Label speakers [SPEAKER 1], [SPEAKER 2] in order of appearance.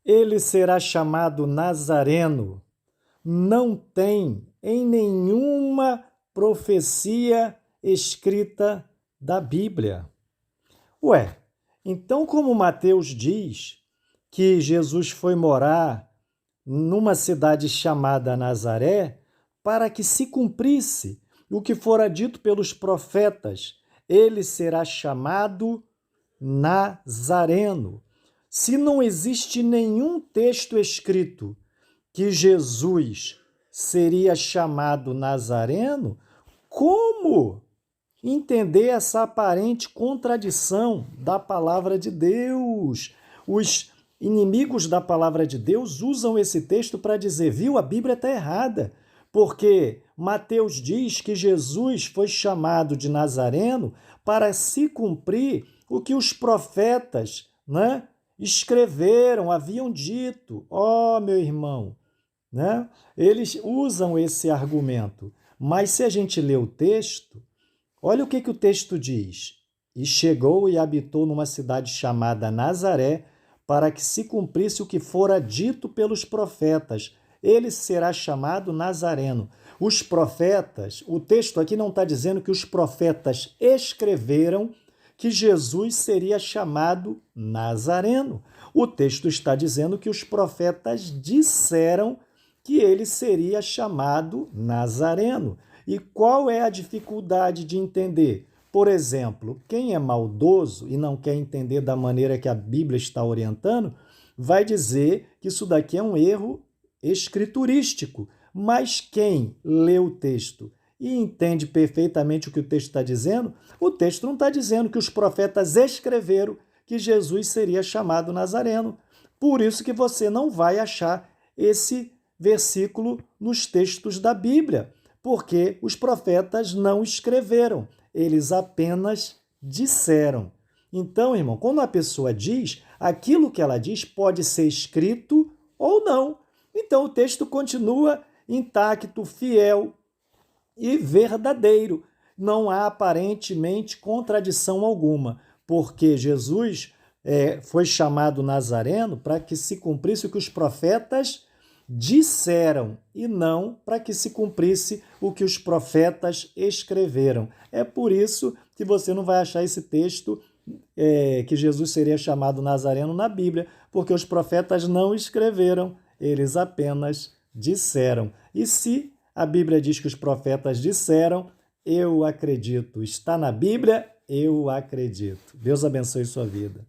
[SPEAKER 1] Ele será chamado Nazareno. Não tem em nenhuma profecia escrita da Bíblia. Ué, então como Mateus diz que Jesus foi morar numa cidade chamada Nazaré para que se cumprisse o que fora dito pelos profetas, ele será chamado Nazareno. Se não existe nenhum texto escrito que Jesus seria chamado Nazareno, como entender essa aparente contradição da palavra de Deus? Os inimigos da palavra de Deus usam esse texto para dizer, viu, a Bíblia está errada, porque Mateus diz que Jesus foi chamado de Nazareno para se cumprir o que os profetas, escreveram, haviam dito. Ó, meu irmão, eles usam esse argumento. Mas se a gente lê o texto, olha o que o texto diz. E chegou e habitou numa cidade chamada Nazaré, para que se cumprisse o que fora dito pelos profetas. Ele será chamado Nazareno. Os profetas, o texto aqui não está dizendo que os profetas escreveram que Jesus seria chamado Nazareno. O texto está dizendo que os profetas disseram que ele seria chamado Nazareno. E qual é a dificuldade de entender? Por exemplo, quem é maldoso e não quer entender da maneira que a Bíblia está orientando, vai dizer que isso daqui é um erro escriturístico. Mas quem lê o texto e entende perfeitamente o que o texto está dizendo, o texto não está dizendo que os profetas escreveram que Jesus seria chamado Nazareno. Por isso que você não vai achar esse versículo nos textos da Bíblia, porque os profetas não escreveram, eles apenas disseram. Então, irmão, quando a pessoa diz, aquilo que ela diz pode ser escrito ou não. Então, o texto continua intacto, fiel e verdadeiro. Não há aparentemente contradição alguma, porque Jesus foi chamado Nazareno para que se cumprisse o que os profetas disseram e não para que se cumprisse o que os profetas escreveram. É por isso que você não vai achar esse texto que Jesus seria chamado Nazareno na Bíblia, porque os profetas não escreveram, eles apenas disseram. E se a Bíblia diz que os profetas disseram, eu acredito. Está na Bíblia? Eu acredito. Deus abençoe sua vida.